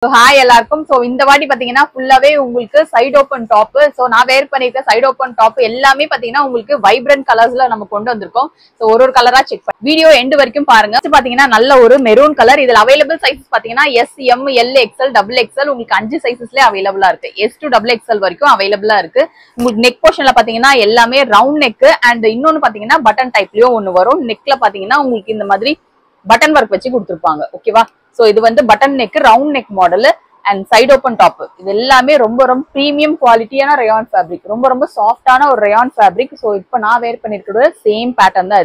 Hi எல்லாருக்கும். So இந்த வாட்டி பாத்தீங்கன்னா ஃபுல்லாவே உங்களுக்கு சைடு ஓபன் டாப். சோ நான் வேர் பண்ணிருக்க சைடு ஓபன் டாப் எல்லாமே பாத்தீங்கன்னா உங்களுக்கு வைப்ரண்ட் கலர்ஸ்ல நம்ம கொண்டு வந்திருக்கோம். சோ ஒரு கலரா செக் பண்ணி வீடியோ எண்ட் வரைக்கும் பாருங்க. பாத்தீங்கன்னா நல்ல ஒரு மெரூன் கலர். இதுல அவைலபிள் சைஸஸ் பாத்தீங்கன்னா S, M, L, XL, double XL உங்களுக்கு 5 சைசஸ்ல அவைலபிளா இருக்கு. எஸ் டு டபுள் எக்ஸ்எல் வரைக்கும் அவைலபிளா இருக்கு. உங்களுக்கு நெக் போர்ஷன்ல பாத்தீங்கன்னா எல்லாமே ரவுண்ட் நெக் அண்ட் இன்னொன்னு பாத்தீங்கன்னா பட்டன் டைப்லயும் ஒன்னு வரும். நெக்ல பாத்தீங்கன்னா உங்களுக்கு இந்த மாதிரி பட்டன் ஒர்க் வச்சு கொடுத்துருப்பாங்க. ஓகேவா? சோ இது வந்து button neck, round neck model and side open top. இது எல்லாமே ரொம்ப ரொம்ப பிரீமியம் குவாலிட்டியான ரயான் ஃபேப்ரிக், ரொம்ப ரொம்ப சாஃப்டான ஒரு ரயான் ஃபேப்ரிக். சோ இப்போ நான் வேர் பண்ணிருக்கிறது சேம் பேட்டர்ன் தான்.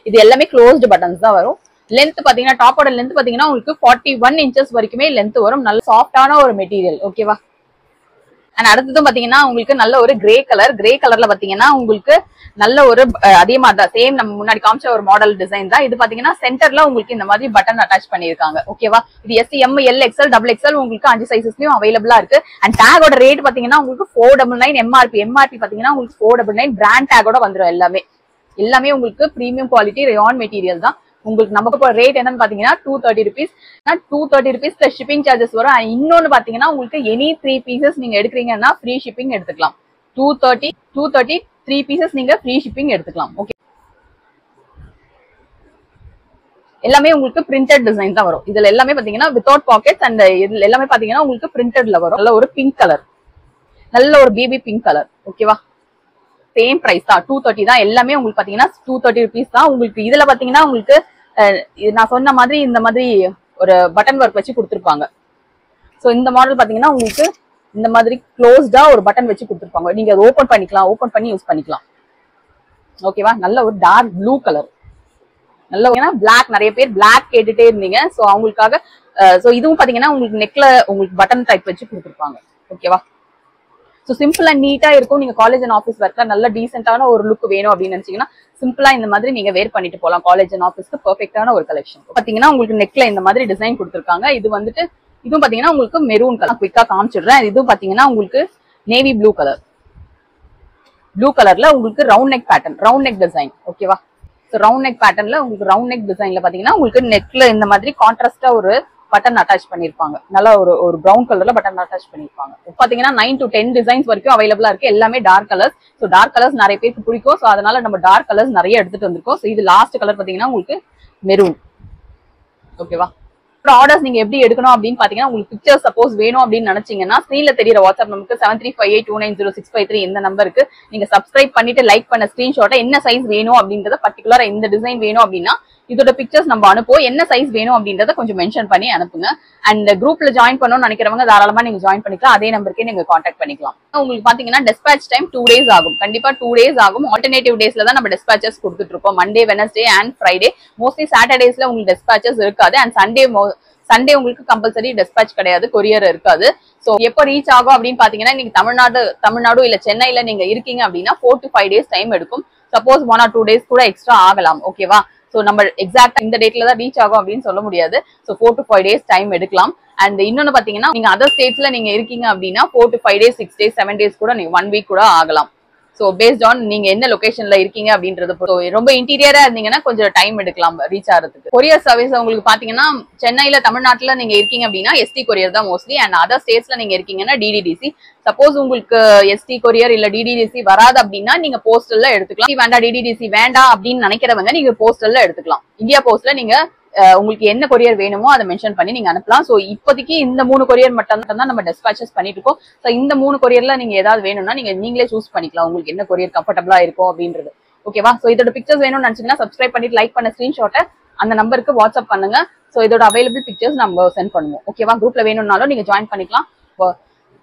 இது எல்லாமே க்ளோஸ்டு பட்டன்ஸ் தான் வரும். லென்த் பாத்தீங்கன்னா டாப்போட லென்த் பாத்தீங்கன்னா உங்களுக்கு 41 இன்ச்சஸ் வரைக்குமே லென்த் வரும். நல்ல சாஃப்டான ஒரு மெட்டீரியல். ஓகேவா? அண்ட் அடுத்ததும் பாத்தீங்கன்னா உங்களுக்கு நல்ல ஒரு கிரே கலர். கிரே கலர்ல பாத்தீங்கன்னா உங்களுக்கு நல்ல ஒரு அதே மாதிரி தான் சேம் நம்ம முன்னாடி காமிச்ச ஒரு மாடல் டிசைன் தான். இது பாத்தீங்கன்னா சென்டர்ல உங்களுக்கு இந்த மாதிரி பட்டன் அட்டாச் பண்ணிருக்காங்க. ஓகேவா? இது S, M, L, XL, double XL உங்களுக்கு 5 சைசஸ்லயும் அவைலபிளா இருக்கு. அண்ட் டேகோட ரேட் பாத்தீங்கன்னா உங்களுக்கு 499 எம்ஆர்பி. எம்ஆர்பி பாத்தீங்கன்னா உங்களுக்கு 499 பிராண்ட் டேகோட வந்துடும். எல்லாமே உங்களுக்கு பிரீமியம் குவாலிட்டி ரயான் மெட்டீரியல் தான். உங்களுக்கு நமக்கு ரேட் என்னன்னு பாத்தீங்கன்னா 230 rupees. 230 rupees plus shipping charges வரும். இன்னொன்னு பாத்தீங்கன்னா உங்களுக்கு எனி 3 பீசஸ் நீங்க எடுக்கிறீங்கன்னா ஃப்ரீ ஷிப்பிங் எடுத்துக்கலாம். 230 3 பீசஸ் நீங்க ஃப்ரீ ஷிப்பிங் எடுத்துக்கலாம். ஓகே, எல்லாமே உங்களுக்கு பிரிண்டட் டிசைன் தான் வரும். இதுல எல்லாமே பாத்தீங்கன்னா வித்வுட் பாக்கெட்ஸ் அண்ட் இதுல எல்லாமே பாத்தீங்கன்னா உங்களுக்கு பிரிண்டட்ல வரும். நல்ல ஒரு பிங்க் கலர், நல்ல ஒரு பேபி பிங்க் கலர். ஓகேவா? சேம் பிரைஸ் தான், 230 தான். எல்லாமே உங்களுக்கு பாத்தீங்கன்னா 230 rupees தான். உங்களுக்கு இதுல பாத்தீங்கன்னா உங்களுக்கு நான் சொன்ன மாதிரி இந்த மாதிரி ஒரு பட்டன் ஒர்க் வச்சு கொடுத்துருப்பாங்க. சோ இந்த மாடல் பாத்தீங்கன்னா உங்களுக்கு இந்த மாதிரி க்ளோஸ்டா ஒரு பட்டன் வச்சு கொடுத்துருப்பாங்க. நீங்க அதை ஓபன் பண்ணிக்கலாம், ஓபன் பண்ணி யூஸ் பண்ணிக்கலாம். ஓகேவா? நல்ல ஒரு டார்க் ப்ளூ கலர். நல்ல பிளாக், நிறைய பேர் பிளாக் கேட்டுட்டே இருந்தீங்க. சோ அவங்களுக்காக சோ இதுவும் பாத்தீங்கன்னா உங்களுக்கு நெக்ல உங்களுக்கு பட்டன் டைப் வச்சு கொடுத்துருப்பாங்க. ஓகேவா? சோ சிம்பிள் அண்ட் நீட்டா இருக்கும். நீங்க காலேஜ் அண்ட் ஆஃபீஸ் ஒர்க்ல நல்ல டீசென்டான ஒரு லுக் வேணும் அப்படின்னு நினைச்சீங்கன்னா சிம்பிளா இந்த மாதிரி நீங்க வேர் பண்ணிட்டு போலாம். காலேஜ் அண்ட் ஆஃபீஸ்க்கு பெர்ஃபெக்டான ஒரு கலெக்ஷன். பாத்தீங்கன்னா உங்களுக்கு நெக்ல இந்த மாதிரி டிசைன் கொடுத்துருக்காங்க. இது வந்துட்டு இதுவும் பாத்தீங்கன்னா உங்களுக்கு மெரூன் கலர். குயிக்கா காமிச்சிடுறேன். இதுவும் பாத்தீங்கன்னா உங்களுக்கு நேவி ப்ளூ கலர். ப்ளூ கலர்ல உங்களுக்கு round neck pattern, round neck design. ஓகேவா? சோ ரவுண்ட் நெக் பேட்டர்ன்ல உங்களுக்கு ரவுண்ட் நெக் டிசைன்ல பாத்தீங்கன்னா உங்களுக்கு நெக்ல இந்த மாதிரி கான்ட்ராஸ்டா ஒரு பட்டன் அட்டாச் பண்ணிருப்பாங்க. நல்ல ஒரு பிரவுன் கலர்ல பட்டன் அட்டாச் பண்ணிருப்பாங்க. பாத்தீங்கன்னா 9 to 10 டிசைன்ஸ் வரைக்கும் அவைலபிளா இருக்கு. எல்லாமே dark colours. So dark colours நிறைய பேருக்கு பிடிக்கும். சோ அதனால நம்ம டார்க் கலர்ஸ் நிறைய எடுத்துட்டு வந்திருக்கோம். சோ இது லாஸ்ட் கலர் பாத்தீங்கன்னா உங்களுக்கு மெரூன். ஓகேவா? ஆர்டர்ஸ் நீங்க எப்படி எடுக்கணும் அப்படின்னு பாத்தீங்கன்னா உங்களுக்கு பிக்சர் சப்போஸ் வேணும் அப்படின்னு நினைச்சீங்கன்னா ஸ்கிரீன்ல தெரியற வாட்ஸ்அப் நம்பருக்கு 7358290653 இந்த நம்பருக்கு நீங்க சப்ஸ்கிரைப் பண்ணிட்டு லைக் பண்ண ஸ்கிரீன்ஷாட்டை என்ன சைஸ் வேணும் அப்படின்றத பர்டிகுலரா இந்த டிசைன் வேணும் அப்படின்னா இதோட பிக்சர்ஸ் நம்ம அனுப்புவோம். என்ன சைஸ் வேணும் அப்படின்றத கொஞ்சம் மென்ஷன் பண்ணி அனுப்புங்க. அண்ட் குரூப்ல ஜாயின் பண்ணணும்னு நினைக்கிறவங்க தாராளமா நீங்க ஜாயின் பண்ணிக்கலாம். அதே நம்பருக்கே நீங்க கான்டாக்ட் பண்ணிக்கலாம். உங்களுக்கு பாத்தீங்கன்னா டெஸ்பாச் டைம் 2 days ஆகும். கண்டிப்பா 2 days ஆகும். ஆல்டர்னேட்டிவ் டேஸ்ல தான் நம்ம டெஸ்பாச்சஸ் கொடுத்துட்டு இருக்கோம். Monday, Wednesday and Friday. Mostly சாட்டர்டேஸ்ல உங்களுக்கு டெஸ்பாச்சஸ் இருக்காது. அண்ட் சண்டே உங்களுக்கு கம்பல்சரி டெஸ்பாச் கிடையாது, கொரியர் இருக்காது. சோ எப்போ ரீச் ஆகும் அப்படின்னு பாத்தீங்கன்னா நீங்க தமிழ்நாடு இல்ல சென்னையில நீங்க இருக்கீங்க அப்படின்னா 4 to 5 days டைம் எடுக்கும். சப்போஸ் 1 or 2 days கூட எக்ஸ்ட்ரா ஆகலாம். ஓகேவா? சோ நம்ம எக்ஸாக்டா இந்த டேட்ல தான் ரீச் ஆகும் அப்படின்னு சொல்ல முடியாது. சோ 4 to 5 days டைம் எடுக்கலாம். அண்ட் இன்னொன்னு பாத்தீங்கன்னா நீங்க அதர் ஸ்டேட்ஸ்ல நீங்க இருக்கீங்க அப்படின்னா 4 to 5 days, 6 days, 7 days கூட நீங்க 1 week கூட ஆகலாம். சோ பேஸ்ட் ஆன் நீங்க என்ன லொகேஷன்ல இருக்கீங்க அப்படின்றது. ரொம்ப இன்டீரியரா இருந்தீங்கன்னா கொஞ்சம் டைம் எடுக்கலாம் ரீச் ஆகிறதுக்கு. கொரியர் சர்வீஸ் உங்களுக்கு பாத்தீங்கன்னா சென்னையில, தமிழ்நாட்டுல நீங்க இருக்கீங்க அப்படின்னா எஸ்டி கொரியர் தான் மோஸ்ட்லி. அண்ட் அதர் ஸ்டேட்ஸ்ல நீங்க இருக்கீங்கன்னா டிடிடிசி. சப்போஸ் உங்களுக்கு எஸ்டி கொரியர் இல்ல டிடிடிசி வராது அப்படின்னா நீங்க போஸ்டல்ல எடுத்துக்கலாம். வேண்டாம் டிடிடிசி வேண்டாம் அப்படின்னு நினைக்கிறவங்க நீங்க போஸ்டல்ல எடுத்துக்கலாம். இந்தியா போஸ்ட்ல நீங்க உங்களுக்கு என்ன கொரியர் வேணுமோ அதை மென்ஷன் பண்ணி நீங்க அனுப்பலாம். சோ இப்போதைக்கு இந்த 3 கொரியர் மட்டும் தான் நம்ம டெஸ்பாச்சஸ் பண்ணிட்டு இருக்கோம். சோ இந்த 3 கொரியர்ல நீங்க ஏதாவது வேணும்னா நீங்களே சூஸ் பண்ணிக்கலாம். உங்களுக்கு என்ன கொரியர் கம்ஃபர்டபிளா இருக்கும் அப்படின்றது. ஓகேவா? சோ இதோட பிக்சர்ஸ் வேணும்னு நினைச்சீங்கன்னா சப்ஸ்கிரைப் பண்ணிட்டு லைக் பண்ண ஸ்கிரீன்ஷாட்டை அந்த நம்பருக்கு வாட்ஸ்அப் பண்ணுங்க. சோ இதோட அவைலபிள் பிக்சர்ஸ் நம்ம சென்ட் பண்ணுவோம். ஓகேவா? குரூப்ல வேணும்னாலும் நீங்க ஜாயின் பண்ணிக்கலாம்.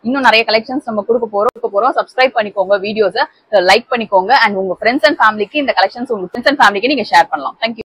இன்னும் நிறைய கலெக்ஷன்ஸ் நம்ம கொடுக்க போறோம். சப்ஸ்கிரைப் பண்ணிக்கோங்க, வீடியோஸை லைக் பண்ணிக்கோங்க. அண்ட் உங்க ஃப்ரெண்ட்ஸ் அண்ட் ஃபேமிலிக்கு இந்த கலெக்ஷன்ஸ் உங்க ஃப்ரெண்ட்ஸ் அண்ட் ஃபேமிலிக்கு நீங்க ஷேர் பண்ணலாம். தேங்க்யூ.